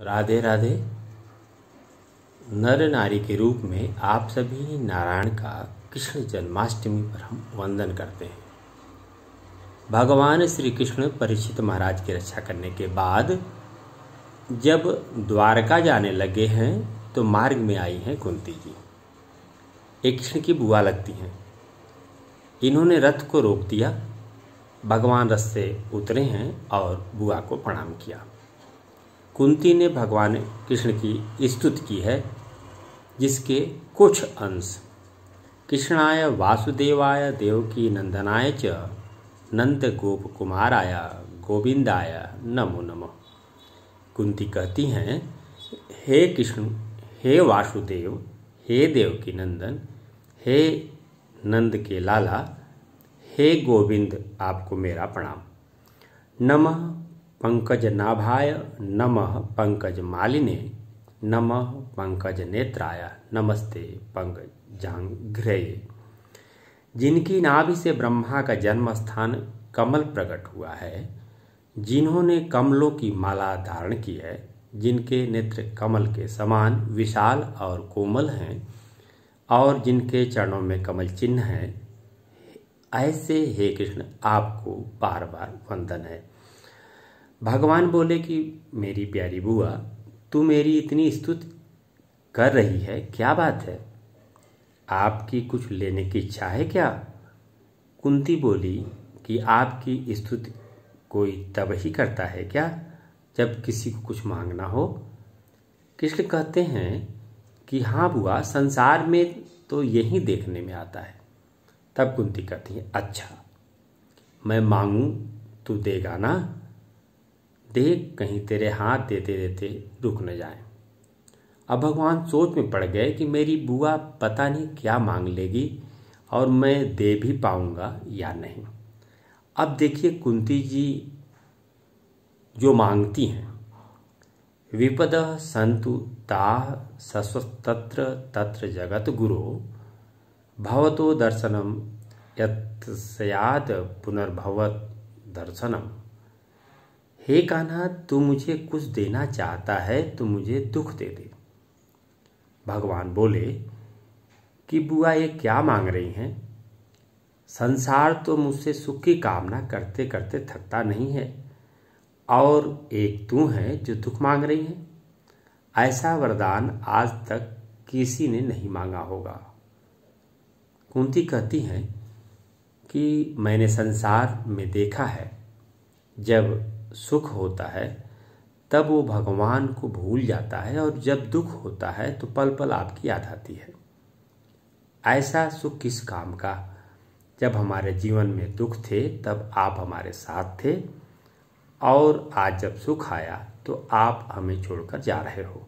राधे राधे। नर नारी के रूप में आप सभी नारायण का कृष्ण जन्माष्टमी पर हम वंदन करते हैं। भगवान श्री कृष्ण परीक्षित महाराज की रक्षा करने के बाद जब द्वारका जाने लगे हैं तो मार्ग में आई हैं कुंती जी। एक कृष्ण की बुआ लगती हैं। इन्होंने रथ को रोक दिया। भगवान रथ से उतरे हैं और बुआ को प्रणाम किया। कुंती ने भगवान कृष्ण की स्तुति की है, जिसके कुछ अंश कृष्णाय वासुदेवाय देवकी नंदनाय च नंद गोप कुमाराय गोविंदाय नमो नमः। कुंती कहती हैं, हे कृष्ण, हे वासुदेव, हे देवकी नंदन, हे नंद के लाला, हे गोविंद, आपको मेरा प्रणाम। नमः पंकज नाभाय, नमः पंकज मालिने, नमः पंकज नेत्राय, नमस्ते पंकजांघ्रये। जिनकी नाभि से ब्रह्मा का जन्म स्थान कमल प्रकट हुआ है, जिन्होंने कमलों की माला धारण की है, जिनके नेत्र कमल के समान विशाल और कोमल हैं और जिनके चरणों में कमल चिन्ह है, ऐसे हे कृष्ण आपको बार बार वंदन है। भगवान बोले कि मेरी प्यारी बुआ, तू मेरी इतनी स्तुति कर रही है, क्या बात है? आपकी कुछ लेने की इच्छा है क्या? कुंती बोली कि आपकी स्तुति कोई तब ही करता है क्या जब किसी को कुछ मांगना हो? कृष्ण कहते हैं कि हाँ बुआ, संसार में तो यही देखने में आता है। तब कुंती कहती है, अच्छा मैं मांगू तू देगा ना? देख कहीं तेरे हाथ देते देते रुक न जाए। अब भगवान सोच में पड़ गए कि मेरी बुआ पता नहीं क्या मांग लेगी और मैं दे भी पाऊंगा या नहीं। अब देखिए कुंती जी जो मांगती हैं, विपदः सन्तु ताः सस्वस्तत्र तत्र जगत गुरो भवतो दर्शनम यत्स्यात् पुनर्भवत दर्शनम। हे कान्हा, तू मुझे कुछ देना चाहता है तो मुझे दुख दे दे। भगवान बोले कि बुआ ये क्या मांग रही हैं? संसार तो मुझसे सुख की कामना करते करते थकता नहीं है और एक तू है जो दुख मांग रही है। ऐसा वरदान आज तक किसी ने नहीं मांगा होगा। कुंती कहती हैं कि मैंने संसार में देखा है, जब सुख होता है तब वो भगवान को भूल जाता है और जब दुख होता है तो पल पल आपकी याद आती है। ऐसा सुख किस काम का? जब हमारे जीवन में दुख थे तब आप हमारे साथ थे और आज जब सुख आया तो आप हमें छोड़कर जा रहे हो।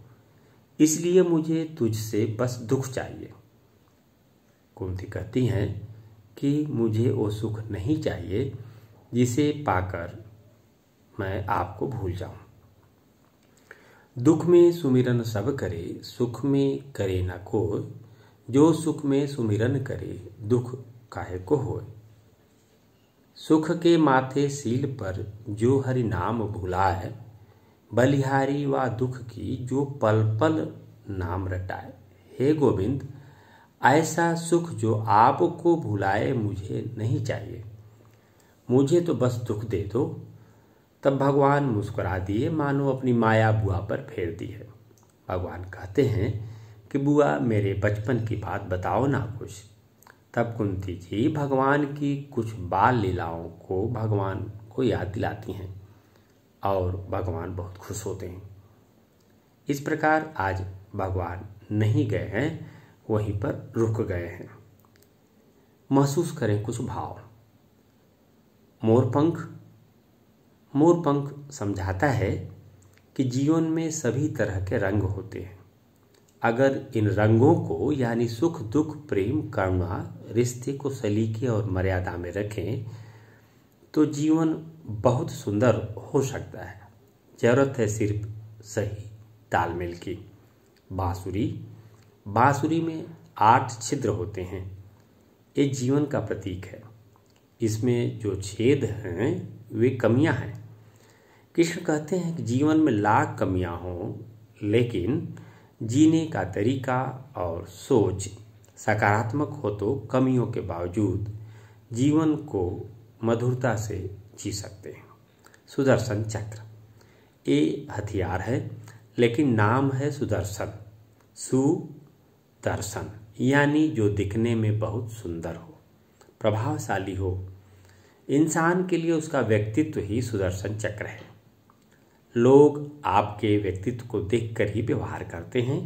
इसलिए मुझे तुझसे बस दुख चाहिए। कुंती कहती हैं कि मुझे वो सुख नहीं चाहिए जिसे पाकर मैं आपको भूल जाऊं। दुख में सुमिरन सब करे, सुख में करे न कोय। जो सुख में सुमिरन करे, दुख काहे को होय। सुख के माथे सील पर जो हरि नाम भुलाए, बलिहारी व दुख की जो पल पल नाम रटाए। हे गोविंद, ऐसा सुख जो आपको भुलाए मुझे नहीं चाहिए। मुझे तो बस दुख दे दो। तब भगवान मुस्कुरा दिए, मानो अपनी माया बुआ पर फेर दी है। भगवान कहते हैं कि बुआ मेरे बचपन की बात बताओ ना कुछ। तब कुंती जी भगवान की कुछ बाल लीलाओं को भगवान को याद दिलाती हैं और भगवान बहुत खुश होते हैं। इस प्रकार आज भगवान नहीं गए हैं, वहीं पर रुक गए हैं। महसूस करें कुछ भाव। मोरपंख समझाता है कि जीवन में सभी तरह के रंग होते हैं। अगर इन रंगों को यानी सुख दुख प्रेम करुणा रिश्ते को सलीके और मर्यादा में रखें तो जीवन बहुत सुंदर हो सकता है। जरूरत है सिर्फ सही तालमेल की। बांसुरी में 8 छिद्र होते हैं। ये जीवन का प्रतीक है। इसमें जो छेद हैं वे कमियां हैं। कृष्ण कहते हैं कि जीवन में लाख कमियां हों, लेकिन जीने का तरीका और सोच सकारात्मक हो तो कमियों के बावजूद जीवन को मधुरता से जी सकते हैं। सुदर्शन चक्र ये हथियार है, लेकिन नाम है सुदर्शन। सुदर्शन यानी जो दिखने में बहुत सुंदर हो, प्रभावशाली हो। इंसान के लिए उसका व्यक्तित्व ही सुदर्शन चक्र है। लोग आपके व्यक्तित्व को देखकर ही व्यवहार करते हैं।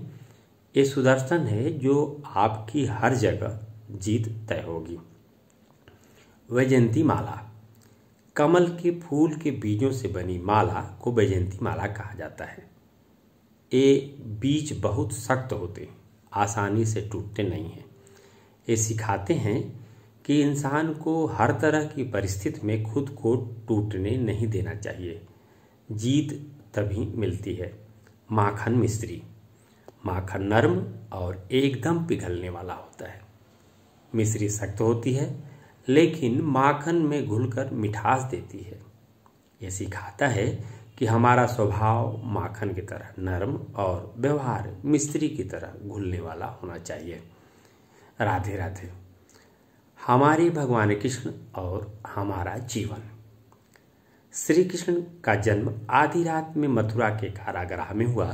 ये सुदर्शन है जो आपकी हर जगह जीत तय होगी। वैजयंती माला, कमल के फूल के बीजों से बनी माला को वैजयंती माला कहा जाता है। ये बीज बहुत सख्त होते हैं, आसानी से टूटते नहीं हैं। ये सिखाते हैं कि इंसान को हर तरह की परिस्थिति में खुद को टूटने नहीं देना चाहिए। जीत तभी मिलती है। माखन मिश्री, माखन नर्म और एकदम पिघलने वाला होता है। मिश्री सख्त होती है, लेकिन माखन में घुलकर मिठास देती है। यह सिखाता है कि हमारा स्वभाव माखन की तरह नरम और व्यवहार मिश्री की तरह घुलने वाला होना चाहिए। राधे राधे। हमारे भगवान कृष्ण और हमारा जीवन। श्री कृष्ण का जन्म आधी रात में मथुरा के कारागृह में हुआ।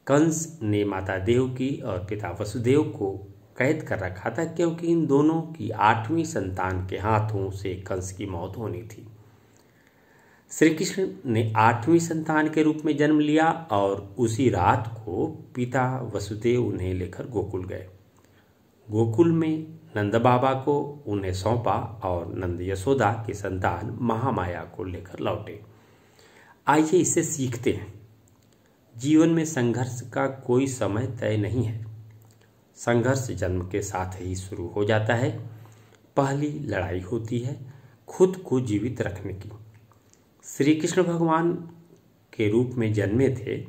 कंस ने माता देवकी और पिता वसुदेव को कैद कर रखा था, क्योंकि इन दोनों की 8वीं संतान के हाथों से कंस की मौत होनी थी। श्री कृष्ण ने 8वीं संतान के रूप में जन्म लिया और उसी रात को पिता वसुदेव उन्हें लेकर गोकुल गए। गोकुल में नंद बाबा को उन्हें सौंपा और नंद यशोदा की संतान महामाया को लेकर लौटे। आइए इसे सीखते हैं। जीवन में संघर्ष का कोई समय तय नहीं है। संघर्ष जन्म के साथ ही शुरू हो जाता है। पहली लड़ाई होती है खुद को जीवित रखने की। श्री कृष्ण भगवान के रूप में जन्मे थे,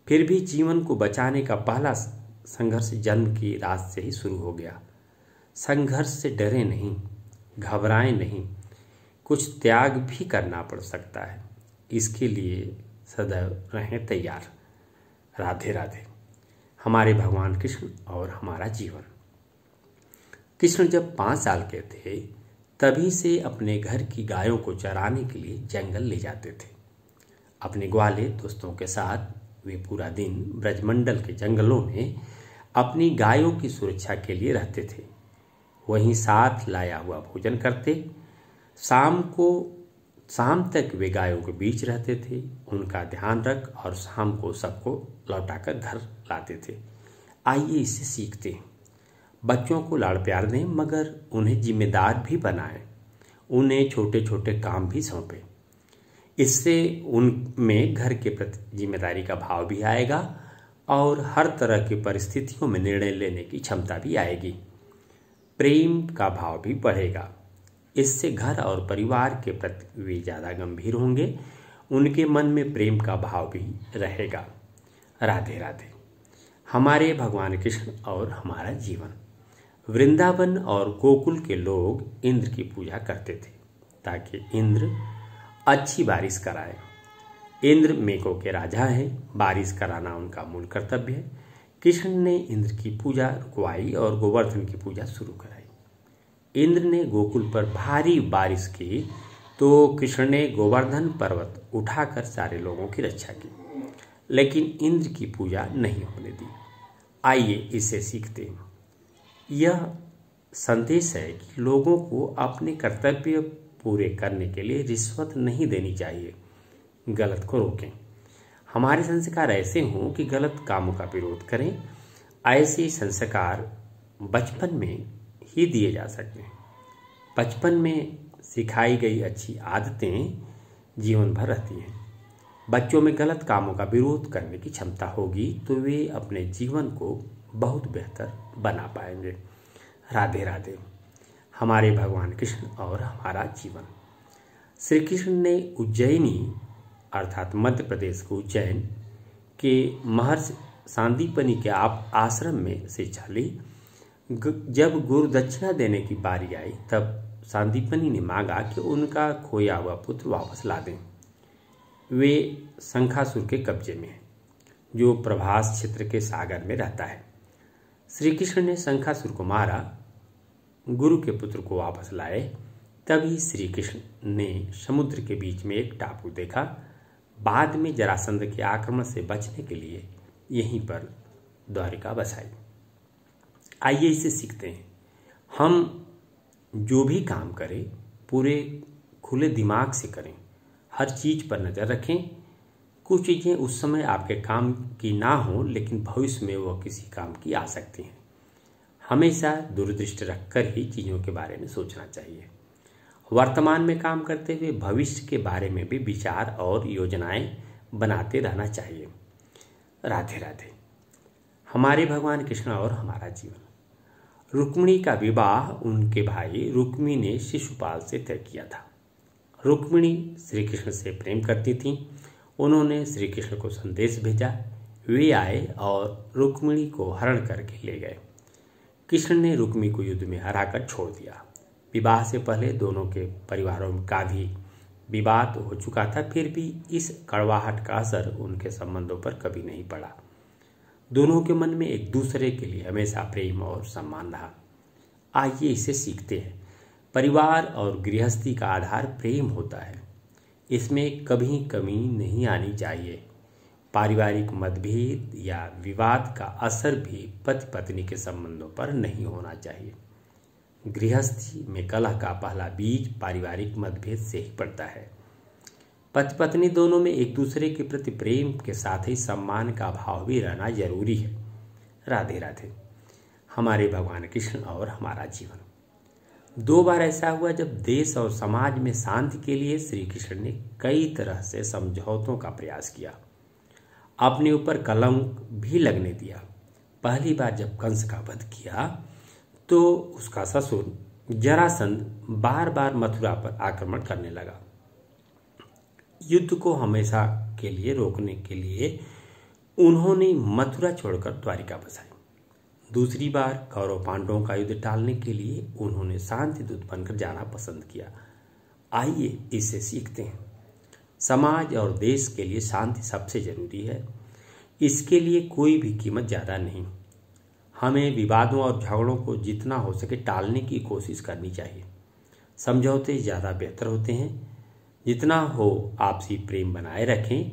फिर भी जीवन को बचाने का पहला संघर्ष जन्म की रात से ही शुरू हो गया। संघर्ष से डरे नहीं, घबराएं नहीं, कुछ त्याग भी करना पड़ सकता है। इसके लिए सदैव रहें तैयार। राधे राधे। हमारे भगवान कृष्ण और हमारा जीवन। कृष्ण जब 5 साल के थे, तभी से अपने घर की गायों को चराने के लिए जंगल ले जाते थे। अपने ग्वाले दोस्तों के साथ वे पूरा दिन ब्रजमंडल के जंगलों में अपनी गायों की सुरक्षा के लिए रहते थे। वहीं साथ लाया हुआ भोजन करते। शाम तक वे गायों के बीच रहते थे, उनका ध्यान रख और शाम को सबको लौटाकर घर लाते थे। आइए इससे सीखते हैं। बच्चों को लाड़ प्यार दें, मगर उन्हें जिम्मेदार भी बनाएं। उन्हें छोटे छोटे काम भी सौंपें। इससे उनमें घर के प्रति जिम्मेदारी का भाव भी आएगा और हर तरह की परिस्थितियों में निर्णय लेने की क्षमता भी आएगी। प्रेम का भाव भी बढ़ेगा। इससे घर और परिवार के प्रति वे ज़्यादा गंभीर होंगे। उनके मन में प्रेम का भाव भी रहेगा। राधे राधे। हमारे भगवान कृष्ण और हमारा जीवन। वृंदावन और गोकुल के लोग इंद्र की पूजा करते थे ताकि इंद्र अच्छी बारिश कराए। इंद्र मेघों के राजा हैं, बारिश कराना उनका मूल कर्तव्य है। कृष्ण ने इंद्र की पूजा रुकवाई और गोवर्धन की पूजा शुरू कराई। इंद्र ने गोकुल पर भारी बारिश की तो कृष्ण ने गोवर्धन पर्वत उठाकर सारे लोगों की रक्षा की, लेकिन इंद्र की पूजा नहीं होने दी। आइए इसे सीखते हैं। यह संदेश है कि लोगों को अपने कर्तव्य पूरे करने के लिए रिश्वत नहीं देनी चाहिए। गलत को रोकें। हमारे संस्कार ऐसे हों कि गलत कामों का विरोध करें। ऐसे संस्कार बचपन में ही दिए जा सकते हैं। बचपन में सिखाई गई अच्छी आदतें जीवन भर रहती हैं। बच्चों में गलत कामों का विरोध करने की क्षमता होगी तो वे अपने जीवन को बहुत बेहतर बना पाएंगे। राधे राधे। हमारे भगवान कृष्ण और हमारा जीवन। श्री कृष्ण ने उज्जैनी अर्थात मध्य प्रदेश के उज्जैन के महर्षि सांदीपनि के आश्रम में शिक्षा ली। जब गुरु दक्षिणा देने की बारी आई तब सांदीपनि ने मांगा कि उनका खोया हुआ पुत्र वापस ला दें। वे शंखासुर के कब्जे में हैं, जो प्रभास क्षेत्र के सागर में रहता है। श्री कृष्ण ने शंखासुर को मारा, गुरु के पुत्र को वापस लाए। तभी श्री कृष्ण ने समुद्र के बीच में एक टापू देखा। बाद में जरासंध के आक्रमण से बचने के लिए यहीं पर द्वारिका बसाई। आइए इसे सीखते हैं। हम जो भी काम करें पूरे खुले दिमाग से करें, हर चीज पर नजर रखें। कुछ चीजें उस समय आपके काम की ना हो, लेकिन भविष्य में वह किसी काम की आ सकती हैं। हमेशा दूरदृष्टि रखकर ही चीजों के बारे में सोचना चाहिए। वर्तमान में काम करते हुए भविष्य के बारे में भी विचार और योजनाएं बनाते रहना चाहिए। राधे राधे। हमारे भगवान कृष्ण और हमारा जीवन। रुक्मिणी का विवाह उनके भाई रुक्मी ने शिशुपाल से तय किया था। रुक्मिणी श्री कृष्ण से प्रेम करती थीं। उन्होंने श्री कृष्ण को संदेश भेजा। वे आए और रुक्मिणी को हरण करके ले गए। कृष्ण ने रुक्मी को युद्ध में हराकर छोड़ दिया। विवाह से पहले दोनों के परिवारों का भी विवाद हो चुका था, फिर भी इस कड़वाहट का असर उनके संबंधों पर कभी नहीं पड़ा। दोनों के मन में एक दूसरे के लिए हमेशा प्रेम और सम्मान रहा। आइए इसे सीखते हैं। परिवार और गृहस्थी का आधार प्रेम होता है, इसमें कभी कमी नहीं आनी चाहिए। पारिवारिक मतभेद या विवाद का असर भी पति पत्नी के संबंधों पर नहीं होना चाहिए। गृहस्थी में कलह का पहला बीज पारिवारिक मतभेद से ही पड़ता है। पति पत्नी दोनों में एक दूसरे के प्रति प्रेम के साथ ही सम्मान का भाव भी रहना जरूरी है। राधे राधे। हमारे भगवान कृष्ण और हमारा जीवन। 2 बार ऐसा हुआ जब देश और समाज में शांति के लिए श्री कृष्ण ने कई तरह से समझौतों का प्रयास किया, अपने ऊपर कलंक भी लगने दिया। पहली बार जब कंस का वध किया तो उसका ससुर जरासंध बार बार मथुरा पर आक्रमण करने लगा। युद्ध को हमेशा के लिए रोकने के लिए उन्होंने मथुरा छोड़कर द्वारिका बसाई। दूसरी बार कौरव पांडवों का युद्ध टालने के लिए उन्होंने शांति दूत बनकर जाना पसंद किया। आइए इससे सीखते हैं। समाज और देश के लिए शांति सबसे जरूरी है। इसके लिए कोई भी कीमत ज्यादा नहीं। हमें विवादों और झगड़ों को जितना हो सके टालने की कोशिश करनी चाहिए। समझौते ज़्यादा बेहतर होते हैं। जितना हो आपसी प्रेम बनाए रखें।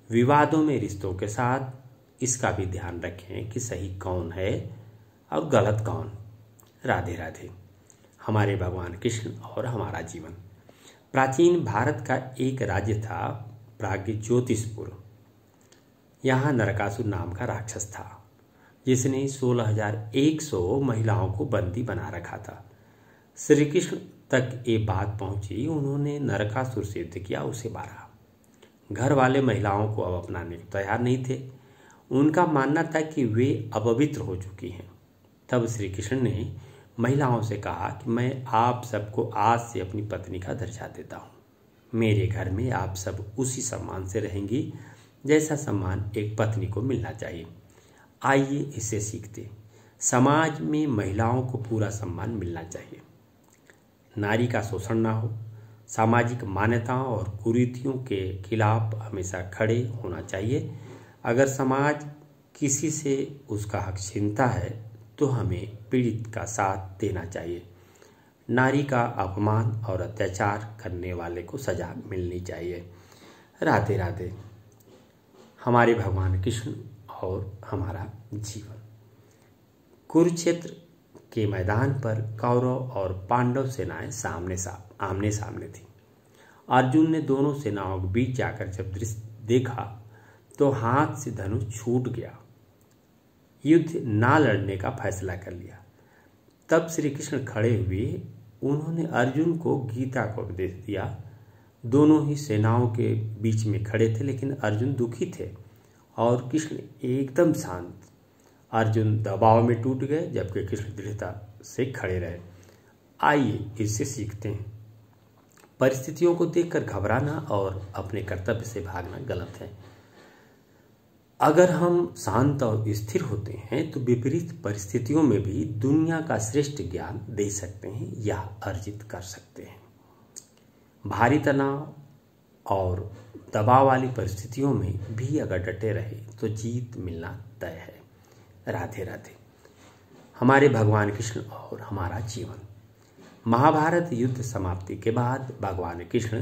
विवादों में रिश्तों के साथ इसका भी ध्यान रखें कि सही कौन है और गलत कौन। राधे राधे। हमारे भगवान कृष्ण और हमारा जीवन। प्राचीन भारत का एक राज्य था प्राग्ज्योतिषपुर। यहाँ नरकासुर नाम का राक्षस था, जिसने 16,100 महिलाओं को बंदी बना रखा था। श्री कृष्ण तक ये बात पहुंची। उन्होंने नरकासुर से युद्ध किया, उसे मारा। घर वाले महिलाओं को अब अपनाने को तैयार नहीं थे। उनका मानना था कि वे अपवित्र हो चुकी हैं। तब श्री कृष्ण ने महिलाओं से कहा कि मैं आप सबको आज से अपनी पत्नी का दर्जा देता हूँ। मेरे घर में आप सब उसी सम्मान से रहेंगी जैसा सम्मान एक पत्नी को मिलना चाहिए। आइए इसे सीखते। समाज में महिलाओं को पूरा सम्मान मिलना चाहिए। नारी का शोषण ना हो। सामाजिक मान्यताओं और कुरीतियों के खिलाफ हमेशा खड़े होना चाहिए। अगर समाज किसी से उसका हक छीनता है तो हमें पीड़ित का साथ देना चाहिए। नारी का अपमान और अत्याचार करने वाले को सजा मिलनी चाहिए। राधे राधे। हमारे भगवान कृष्ण और हमारा जीवन। कुरुक्षेत्र के मैदान पर कौरव और पांडव सेनाएं आमने सामने थी। अर्जुन ने दोनों सेनाओं के बीच जाकर जब दृश्य देखा तो हाथ से धनुष छूट गया। युद्ध ना लड़ने का फैसला कर लिया। तब श्री कृष्ण खड़े हुए। उन्होंने अर्जुन को गीता को उपदेश दिया। दोनों ही सेनाओं के बीच में खड़े थे, लेकिन अर्जुन दुखी थे और कृष्ण एकदम शांत। अर्जुन दबाव में टूट गए, जबकि कृष्ण दृढ़ता से खड़े रहे। आइए इससे सीखते हैं। परिस्थितियों को देखकर घबराना और अपने कर्तव्य से भागना गलत है। अगर हम शांत और स्थिर होते हैं तो विपरीत परिस्थितियों में भी दुनिया का श्रेष्ठ ज्ञान दे सकते हैं या अर्जित कर सकते हैं। भारी तनाव और दबाव वाली परिस्थितियों में भी अगर डटे रहे तो जीत मिलना तय है। राधे राधे। हमारे भगवान कृष्ण और हमारा जीवन। महाभारत युद्ध समाप्ति के बाद भगवान कृष्ण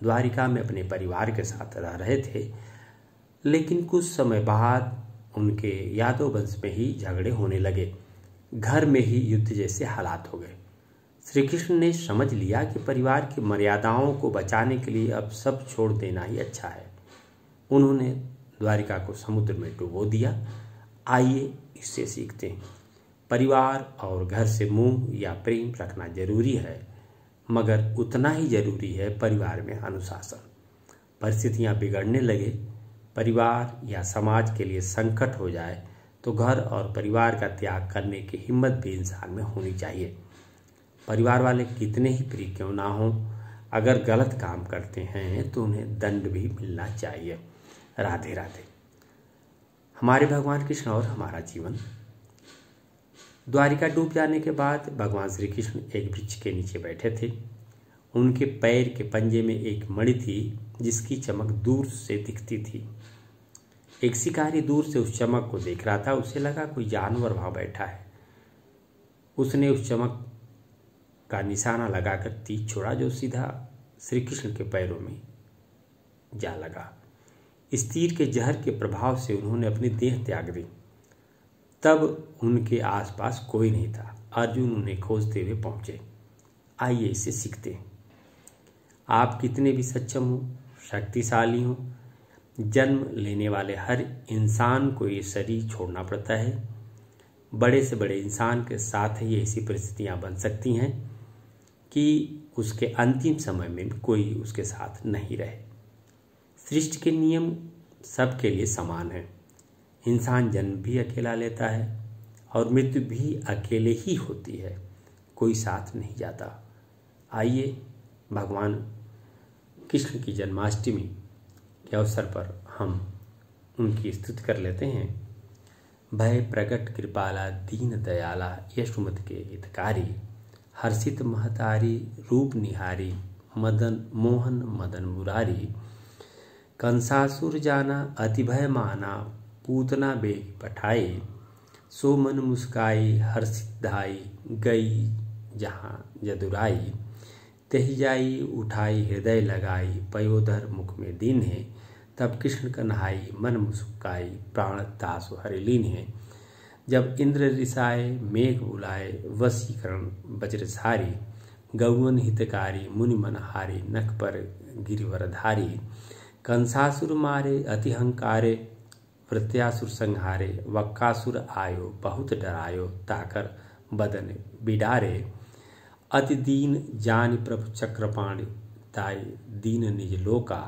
द्वारिका में अपने परिवार के साथ रह रहे थे, लेकिन कुछ समय बाद उनके यादव वंश में ही झगड़े होने लगे। घर में ही युद्ध जैसे हालात हो गए। श्री कृष्ण ने समझ लिया कि परिवार की मर्यादाओं को बचाने के लिए अब सब छोड़ देना ही अच्छा है। उन्होंने द्वारिका को समुद्र में डुबो दिया। आइए इससे सीखते हैं। परिवार और घर से मोह या प्रेम रखना जरूरी है, मगर उतना ही जरूरी है परिवार में अनुशासन। परिस्थितियां बिगड़ने लगे, परिवार या समाज के लिए संकट हो जाए तो घर और परिवार का त्याग करने की हिम्मत भी इंसान में होनी चाहिए। परिवार वाले कितने ही प्रिय क्यों ना हो, अगर गलत काम करते हैं तो उन्हें दंड भी मिलना चाहिए। राधे राधे। हमारे भगवान कृष्ण और हमारा जीवन। द्वारिका डूब जाने के बाद भगवान श्री कृष्ण एक वृक्ष के नीचे बैठे थे। उनके पैर के पंजे में एक मणि थी जिसकी चमक दूर से दिखती थी। एक शिकारी दूर से उस चमक को देख रहा था। उसे लगा कोई जानवर वहां बैठा है। उसने उस चमक का निशाना लगाकर तीर छोड़ा जो सीधा श्री कृष्ण के पैरों में जा लगा। इस तीर के जहर के प्रभाव से उन्होंने अपनी देह त्याग दी। तब उनके आसपास कोई नहीं था। अर्जुन उन्हें खोजते हुए पहुंचे। आइए इसे सीखते हैं। आप कितने भी सक्षम हो, शक्तिशाली हो, जन्म लेने वाले हर इंसान को ये शरीर छोड़ना पड़ता है। बड़े से बड़े इंसान के साथ ही ऐसी परिस्थितियां बन सकती हैं कि उसके अंतिम समय में कोई उसके साथ नहीं रहे। सृष्टि के नियम सबके लिए समान है। इंसान जन्म भी अकेला लेता है और मृत्यु भी अकेले ही होती है, कोई साथ नहीं जाता। आइए भगवान कृष्ण की जन्माष्टमी के अवसर पर हम उनकी स्तुति कर लेते हैं। भय प्रगट कृपाला दीन दयाला यशुमत के हितकारी, हर्षित महतारी रूप निहारी, मदन मोहन मदन मुरारी, कंसासुर जाना अति भय माना, पूतना बेग पठाई, सो मन मुस्काई हर्षित धाई, गई जहाँ जदुराई, तही जाई उठाई हृदय लगाई, पयोधर मुख में दीन है, तब कृष्ण कन्हाई मन मुस्काई, प्राण दासु हरि लीन है। जब इंद्र रिसाए मेघ बुलाए, वशीकरण वज्रधारी, गौवन हितकारी मुनि मनहारी, नख पर गिरिवरधारी, कंसासुर मारे अतिहंकारे, वृत्यासुर संहारे, वक्कासुर आयो बहुत डरायो, ताकर बदन बिडारे, अति दीन जानि प्रभु चक्रपाणि, ताई दीन निज लोका,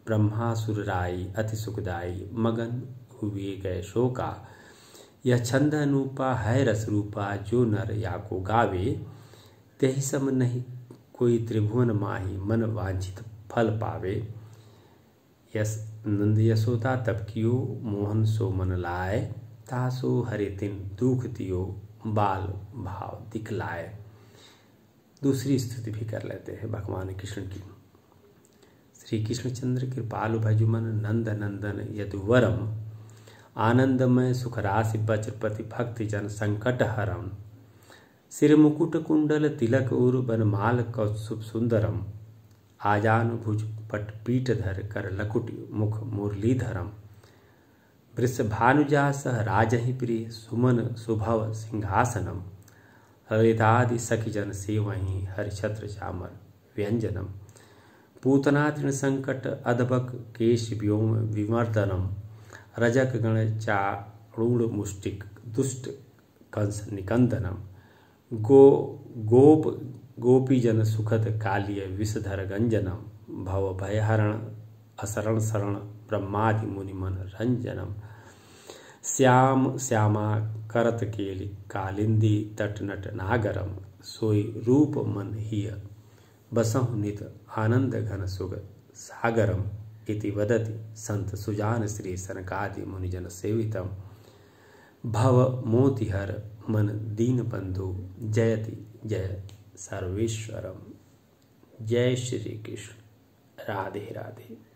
ब्रह्मासुर राई अति सुखदाई, मगन हुए गए शोका, यह छंद अनूपा है रस रूपा, जो नर या को गावे, तेहि सम नहीं कोई त्रिभुवन माही, मन वांछित फल पावे। यस नंद यशोदा तब कियो, मोहन सो मन लाए, तासो हरे तिन दुख दियो, बाल भाव दिखलाए। दूसरी स्तुति भी कर लेते हैं भगवान कृष्ण की। श्री कृष्णचंद्र कृपालु भजुमन, नंद नंदन यदुवरम, आनंदमय सुखराशि बचपति भक्ति जन संकट हरम, सिर मुकुट कुंडल तिलक उर बनमाल कौत्सुभ सुंदरम, आजान भुज पट पीठ धर कर लकुट मुख मुरलीधरम, वृषभानुजा सह राजहि प्रिय, सुमन सुभव सिंहासनम, ललितादि सखिजन सेवहि हरिछत्र चामर व्यंजनम, पूतना तृण संकट अधबक केश व्योम विमर्दनम, रजक गण चारूढ़ मुष्टिक दुष्ट कंस निकंदनम, गोप गोपीजन सुखद कालिय विषधर गंजनम, भव भयहरण असरण शरण ब्रह्मादि मुनिमन रंजनम, श्याम श्यामा करत केलि कालिंदी तट नट नागरम, सोई रूप मन हिय बसहु नित आनंद घन सुग सागरम, इति वदति संत सुजान श्री सनकादि मुनिजन सेवितम, भव मोतिहर मन दीन बंधु, जयति जय सर्वेश्वरम। जय श्री कृष्ण। राधे राधे।